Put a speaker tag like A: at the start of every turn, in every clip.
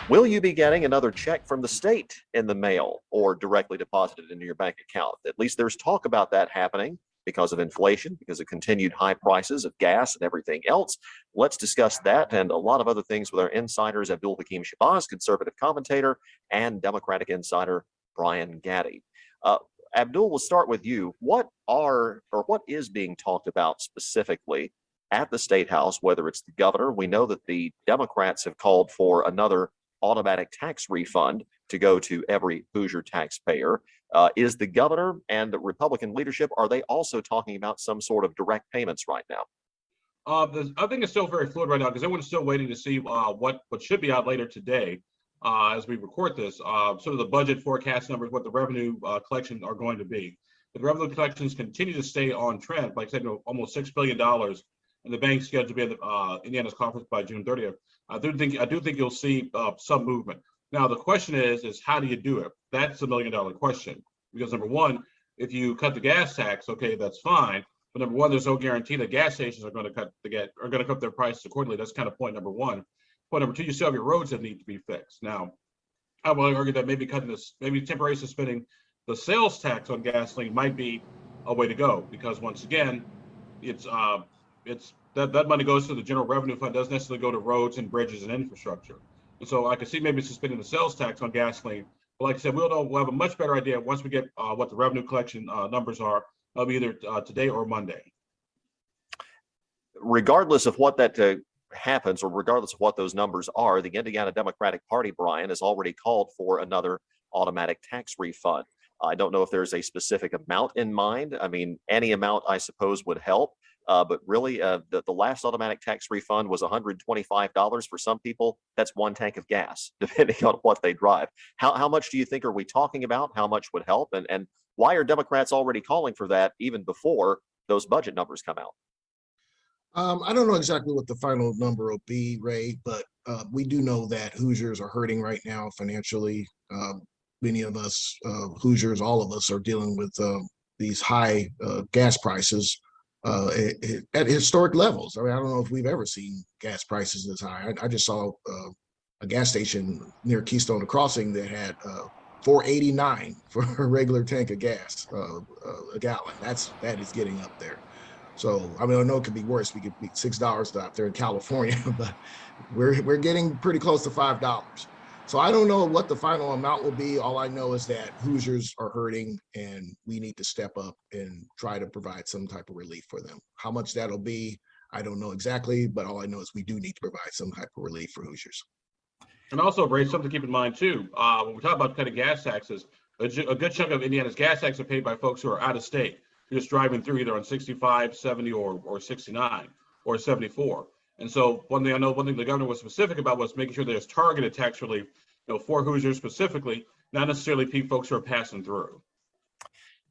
A: Will you be getting another check from the state in the mail or directly deposited into your bank account? At least there's talk about that happening because of inflation, because of continued high prices of gas and everything else. Let's discuss that and a lot of other things with our insiders, Abdul-Hakim Shabazz, conservative commentator, and Democratic insider Brian Gaddie. Abdul, we'll start with you. What is being talked about specifically at the State House, whether it's the governor? We know that the Democrats have called for another automatic tax refund to go to every Hoosier taxpayer. Is the governor and the Republican leadership, are they also talking about some sort of direct payments right now?
B: I think it's still very fluid right now because everyone's still waiting to see what should be out later today as we record this, sort of the budget forecast numbers, what the revenue collections are going to be. The revenue collections continue to stay on trend. Like I said, almost $6 billion, and the bank's scheduled to be at Indiana's conference by June 30th. I do think you'll see some movement. Now the question is how do you do it? That's the million-dollar question. Because number one, if you cut the gas tax, okay, that's fine. But number one, there's no guarantee that gas stations are going to cut their prices accordingly. That's kind of point number one. Point number two, you still have your roads that need to be fixed. Now, I will argue that maybe temporarily suspending the sales tax on gasoline might be a way to go, because once again, it's that money goes to the general revenue fund, doesn't necessarily go to roads and bridges and infrastructure. And so I could see maybe suspending the sales tax on gasoline. But like I said, we'll have a much better idea once we get what the revenue collection numbers are, of either today or Monday.
A: Regardless of what that happens, or regardless of what those numbers are, the Indiana Democratic Party, Brian, has already called for another automatic tax refund. I don't know if there's a specific amount in mind. I mean, any amount, I suppose, would help. But really, the last automatic tax refund was $125 for some people. That's one tank of gas, depending on what they drive. How much do you think are we talking about? How much would help? And why are Democrats already calling for that even before those budget numbers come out?
C: I don't know exactly what the final number will be, Ray, but we do know that Hoosiers are hurting right now financially. Many of us Hoosiers, all of us, are dealing with these high gas prices at historic levels. I mean, I don't know if we've ever seen gas prices this high. I just saw a gas station near Keystone Crossing that had $4.89 for a regular tank of gas, a gallon. That is getting up there. So I mean, I know it could be worse. We could be $6 out there in California, but we're getting pretty close to $5. So I don't know what the final amount will be. All I know is that Hoosiers are hurting, and we need to step up and try to provide some type of relief for them. How much that'll be, I don't know exactly, but all I know is we do need to provide some type of relief for Hoosiers.
B: And also, Ray, something to keep in mind too, when we talk about cutting gas taxes, a good chunk of Indiana's gas taxes are paid by folks who are out of state, just driving through either on 65, 70, or 69, or 74. And so one thing the governor was specific about was making sure there's targeted tax relief, for Hoosiers specifically, not necessarily folks who are passing through.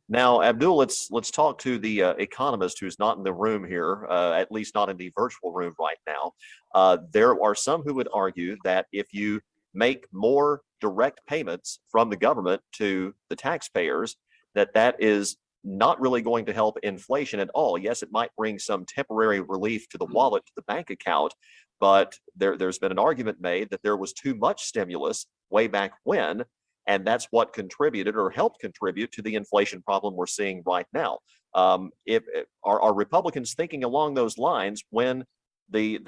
A: Now, Abdul, let's talk to the economist who's not in the room here, at least not in the virtual room right now. There are some who would argue that if you make more direct payments from the government to the taxpayers, that is not really going to help inflation at all. Yes, it might bring some temporary relief to the wallet, to the bank account, but there's been an argument made that there was too much stimulus way back when, and that's what contributed or helped contribute to the inflation problem we're seeing right now. Are Republicans thinking along those lines when the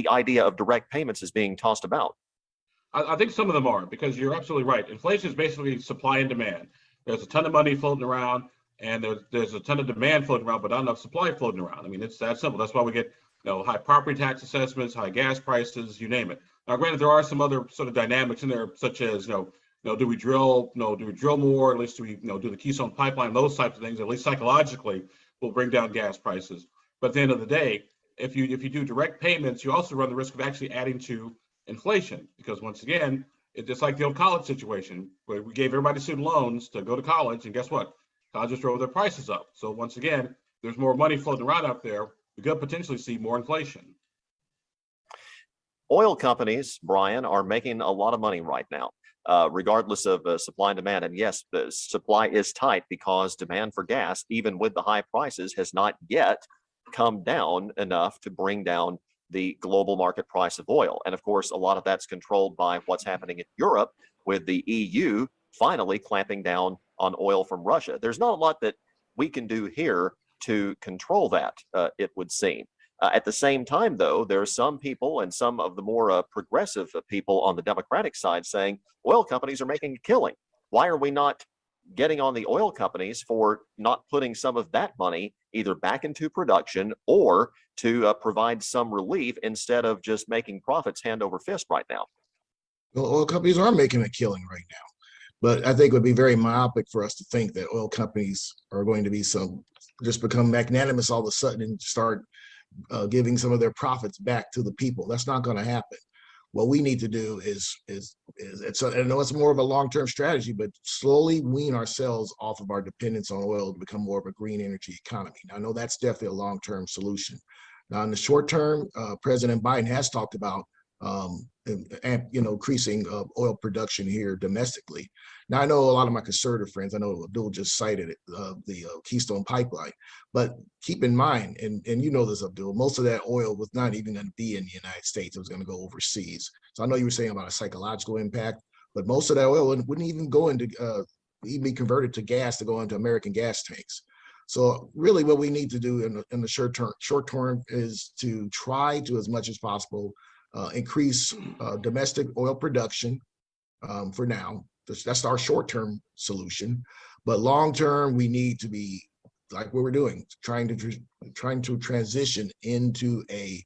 A: idea of direct payments is being tossed about?
B: I think some of them are, because you're absolutely right. Inflation is basically supply and demand. There's a ton of money floating around, and there's a ton of demand floating around, but not enough supply floating around. I mean, it's that simple. That's why we get high property tax assessments, high gas prices, you name it. Now, granted, there are some other sort of dynamics in there, such as do we drill more? At least do we do the Keystone Pipeline? Those types of things, at least psychologically, will bring down gas prices. But at the end of the day, if you do direct payments, you also run the risk of actually adding to inflation, because once again, it's just like the old college situation where we gave everybody student loans to go to college, and guess what? Colleges drove their prices up. So once again, there's more money floating around out there. We could potentially see more inflation.
A: Oil companies, Brian, are making a lot of money right now, regardless of supply and demand. And yes, the supply is tight because demand for gas, even with the high prices, has not yet come down enough to bring down the global market price of oil. And of course, a lot of that's controlled by what's happening in Europe with the EU finally clamping down on oil from Russia. There's not a lot that we can do here to control that, it would seem. At the same time, though, there are some people and some of the more progressive people on the Democratic side saying oil companies are making a killing. Why are we not getting on the oil companies for not putting some of that money either back into production or to provide some relief instead of just making profits hand over fist right now?
C: Well, oil companies are making a killing right now. But I think it would be very myopic for us to think that oil companies are going to be just become magnanimous all of a sudden and start giving some of their profits back to the people. That's not going to happen. What we need to do is I know it's more of a long-term strategy, but slowly wean ourselves off of our dependence on oil to become more of a green energy economy. Now, I know that's definitely a long-term solution. Now, in the short term, President Biden has talked about increasing oil production here domestically. Now, I know a lot of my conservative friends, I know Abdul just cited it, the Keystone Pipeline, but keep in mind, and you know this, Abdul, most of that oil was not even going to be in the United States. It was going to go overseas. So I know you were saying about a psychological impact, but most of that oil wouldn't even go into, even be converted to gas to go into American gas tanks. So really what we need to do in the short term is to try to, as much as possible, increase domestic oil production for now. That's our short-term solution. But long-term, we need to be like what we're doing, trying to transition into a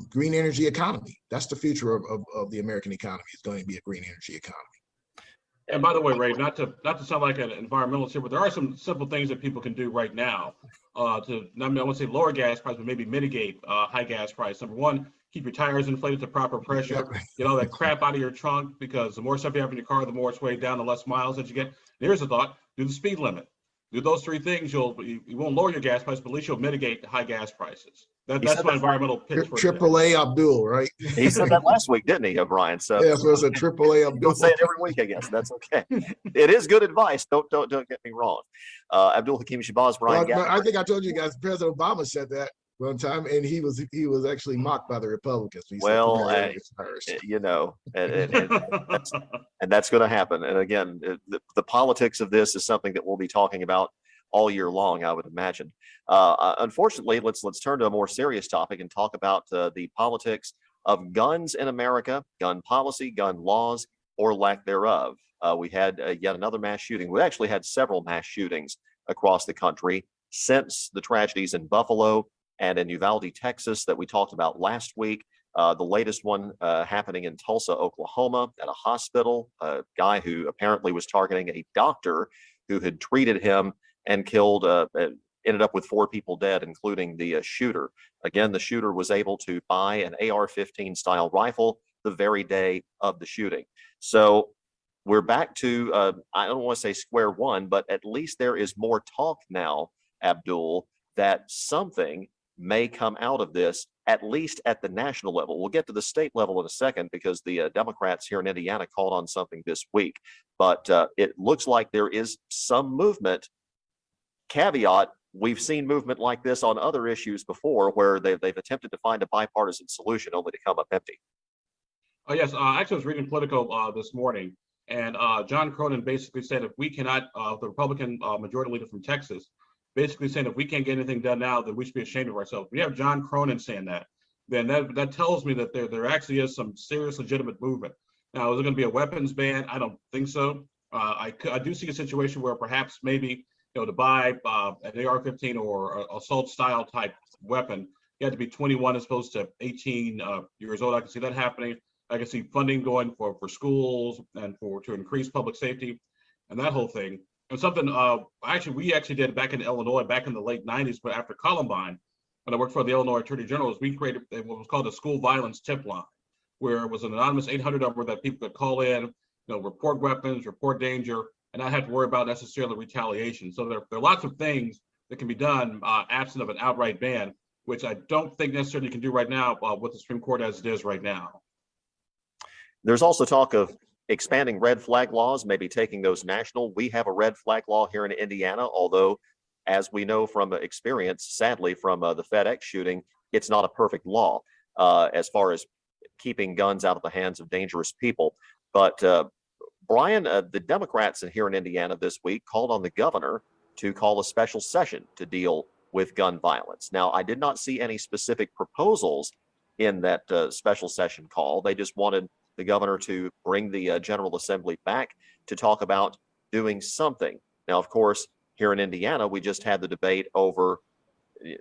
C: green energy economy. That's the future of the American economy. Is going to be a green energy economy.
B: And by the way, Ray, not to sound like an environmentalist here, but there are some simple things that people can do right now I won't say lower gas price, but maybe mitigate high gas price. Number one, keep your tires inflated to proper pressure. Get all that crap out of your trunk, because the more stuff you have in your car, the more it's weighed down, the less miles that you get. Here's a thought: do the speed limit. Do those three things, you won't lower your gas price, but at least you'll mitigate high gas prices. That's my environmental pitch for today.
C: AAA Abdul, right?
A: He said that last week, didn't he, Brian? So
C: yeah, so it's a AAA Abdul.
A: Don't say it every week, I guess. That's okay. It is good advice. Don't get me wrong. Abdul-Hakim, Shabazz, Brian.
C: Well, I think I told you guys President Obama said that one time, and he was actually mocked by the Republicans.
A: Well, you know, and that's going to happen. And again, the politics of this is something that we'll be talking about all year long, I would imagine. Unfortunately, let's turn to a more serious topic and talk about the politics of guns in America, gun policy, gun laws, or lack thereof. We had yet another mass shooting. We actually had several mass shootings across the country since the tragedies in Buffalo and in Uvalde, Texas, that we talked about last week. The latest one happening in Tulsa, Oklahoma, at a hospital. A guy who apparently was targeting a doctor who had treated him and killed, ended up with 4 people dead, including the shooter. Again, the shooter was able to buy an AR-15 style rifle the very day of the shooting. So we're back to, I don't want to say square one, but at least there is more talk now, Abdul, that something may come out of this, at least at the national level. We'll get to the state level in a second, because the Democrats here in Indiana called on something this week. But it looks like there is some movement. Caveat, we've seen movement like this on other issues before, where they've attempted to find a bipartisan solution only to come up empty.
B: Oh, yes. Actually, I was reading Politico this morning, and John Cronin basically said if we cannot, the Republican majority leader from Texas, basically saying if we can't get anything done now, then we should be ashamed of ourselves. We have John Cronin saying that. Then that tells me that there actually is some serious legitimate movement. Now, is it going to be a weapons ban? I don't think so. I do see a situation where perhaps maybe, to buy an AR-15 or assault style type weapon, you have to be 21 as opposed to 18 years old. I can see that happening. I can see funding going for schools and to increase public safety and that whole thing. And something we actually did back in Illinois back in the late 90s, but after Columbine, when I worked for the Illinois Attorney General, we created what was called a school violence tip line, where it was an anonymous 800 number that people could call in, report weapons, report danger, and not have to worry about necessarily retaliation. So there are lots of things that can be done absent of an outright ban, which I don't think necessarily you can do right now with the Supreme Court as it is right now.
A: There's also talk of expanding red flag laws, maybe taking those national. We have a red flag law here in Indiana, although, as we know from experience, sadly, from the FedEx shooting, it's not a perfect law. as far as keeping guns out of the hands of dangerous people. But Brian, the Democrats here in Indiana this week called on the governor to call a special session to deal with gun violence. Now, I did not see any specific proposals in that special session call. They just wanted the governor to bring the General Assembly back to talk about doing something. Now, of course, here in Indiana, we just had the debate over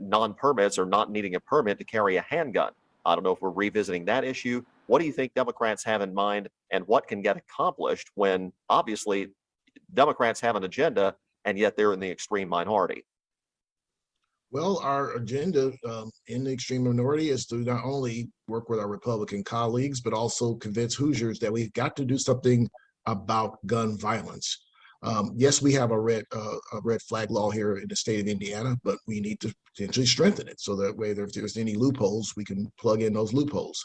A: non-permits or not needing a permit to carry a handgun. I don't know if we're revisiting that issue. What do you think Democrats have in mind, and what can get accomplished when obviously Democrats have an agenda and yet they're in the extreme minority?
C: Well, our agenda in the extreme minority is to not only work with our Republican colleagues, but also convince Hoosiers that we've got to do something about gun violence. Yes, we have a red flag law here in the state of Indiana, but we need to potentially strengthen it so that way if there's any loopholes, we can plug in those loopholes.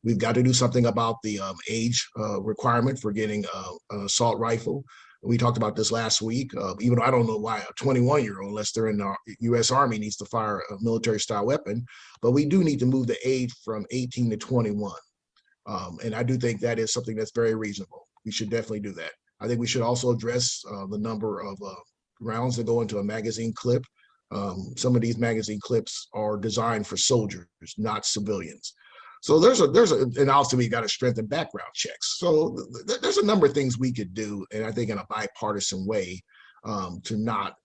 C: We've got to do something about the age requirement for getting an assault rifle. We talked about this last week, even though I don't know why a 21-year-old, unless they're in the U.S. Army, needs to fire a military-style weapon, but we do need to move the age from 18 to 21. And I do think that is something that's very reasonable. We should definitely do that. I think we should also address the number of rounds that go into a magazine clip. Some of these magazine clips are designed for soldiers, not civilians. So and also we got to strengthen background checks. So there's a number of things we could do, and I think in a bipartisan way, to not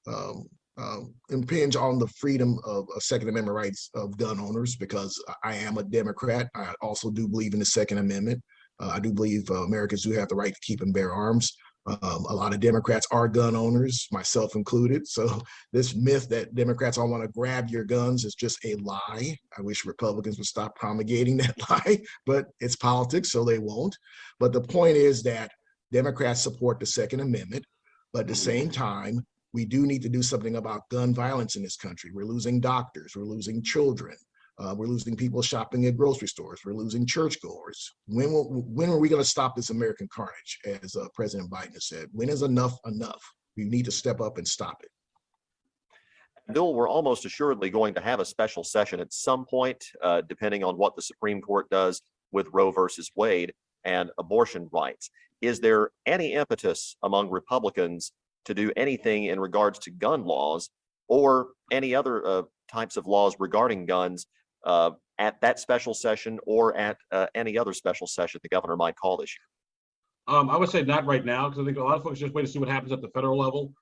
C: impinge on the freedom of Second Amendment rights of gun owners, because I am a Democrat. I also do believe in the Second Amendment. I do believe Americans do have the right to keep and bear arms. A lot of Democrats are gun owners, myself included. So this myth that Democrats all want to grab your guns is just a lie. I wish Republicans would stop promulgating that lie, but it's politics, so they won't. But the point is that Democrats support the Second Amendment, but at the same time, we do need to do something about gun violence in this country. We're losing doctors, we're losing children. We're losing people shopping at grocery stores. We're losing churchgoers. When are we going to stop this American carnage, as President Biden has said? When is enough enough? We need to step up and stop it.
A: Bill, we're almost assuredly going to have a special session at some point, depending on what the Supreme Court does with Roe versus Wade and abortion rights. Is there any impetus among Republicans to do anything in regards to gun laws or any other types of laws regarding guns at that special session or at any other special session the governor might call this year?
B: I would say not right now, because I think a lot of folks just wait to see what happens at the federal level.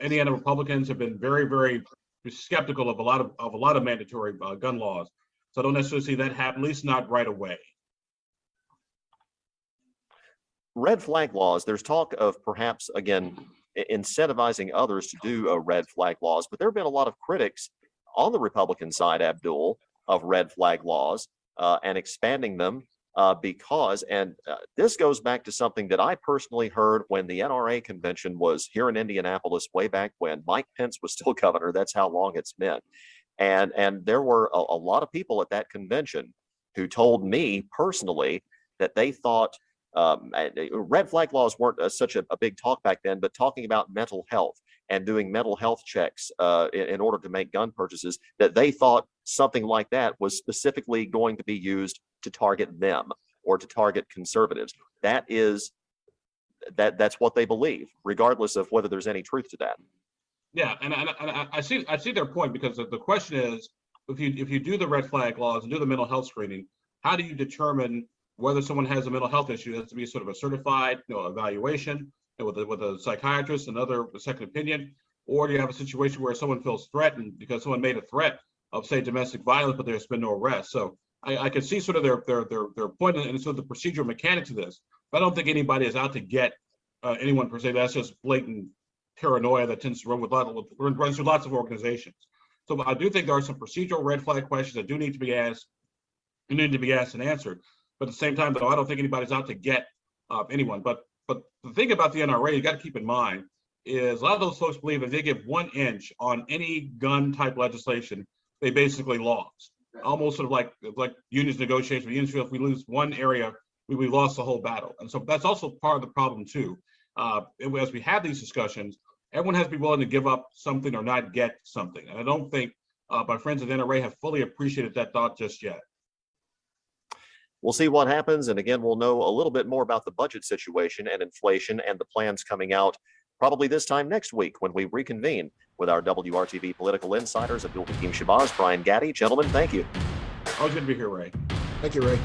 B: Indiana Republicans have been very, very skeptical of a lot of mandatory gun laws, so I don't necessarily see that happen, at least not right away.
A: Red flag laws, there's talk of perhaps, again, incentivizing others to do red flag laws, but there have been a lot of critics on the Republican side, Abdul, of red flag laws and expanding them because this goes back to something that I personally heard when the NRA convention was here in Indianapolis way back when Mike Pence was still governor. That's how long it's been. And there were a lot of people at that convention who told me personally that they thought red flag laws weren't such a big talk back then, but talking about mental health and doing mental health checks in order to make gun purchases, that they thought something like that was specifically going to be used to target them or to target conservatives. That's what they believe, regardless of whether there's any truth to that.
B: Yeah, and I see their point, because the question is, if you do the red flag laws and do the mental health screening, how do you determine whether someone has a mental health issue? It has to be sort of a certified evaluation with a psychiatrist, another second opinion, or do you have a situation where someone feels threatened because someone made a threat of, say, domestic violence, but there's been no arrest? So I can see sort of their point and sort of the procedural mechanics of this, but I don't think anybody is out to get anyone per se. That's just blatant paranoia that tends to runs through lots of organizations. So I do think there are some procedural red flag questions that do need to be asked and answered. But at the same time, though, I don't think anybody's out to get anyone. But the thing about the NRA, you got to keep in mind, is a lot of those folks believe if they give 1 inch on any gun type legislation, they basically lost. Almost sort of like unions negotiations. Unions feel if we lose one area, we lost the whole battle. And so that's also part of the problem too. As we have these discussions, everyone has to be willing to give up something or not get something. And I don't think my friends at the NRA have fully appreciated that thought just yet.
A: we'll see what happens. And again, we'll know a little bit more about the budget situation and inflation and the plans coming out probably this time next week when we reconvene with our WRTV Political Insiders, Abdul-Hakim Shabazz, Brian Gaddie. Gentlemen, thank you.
B: Always good to be here, Ray.
C: Thank you, Ray.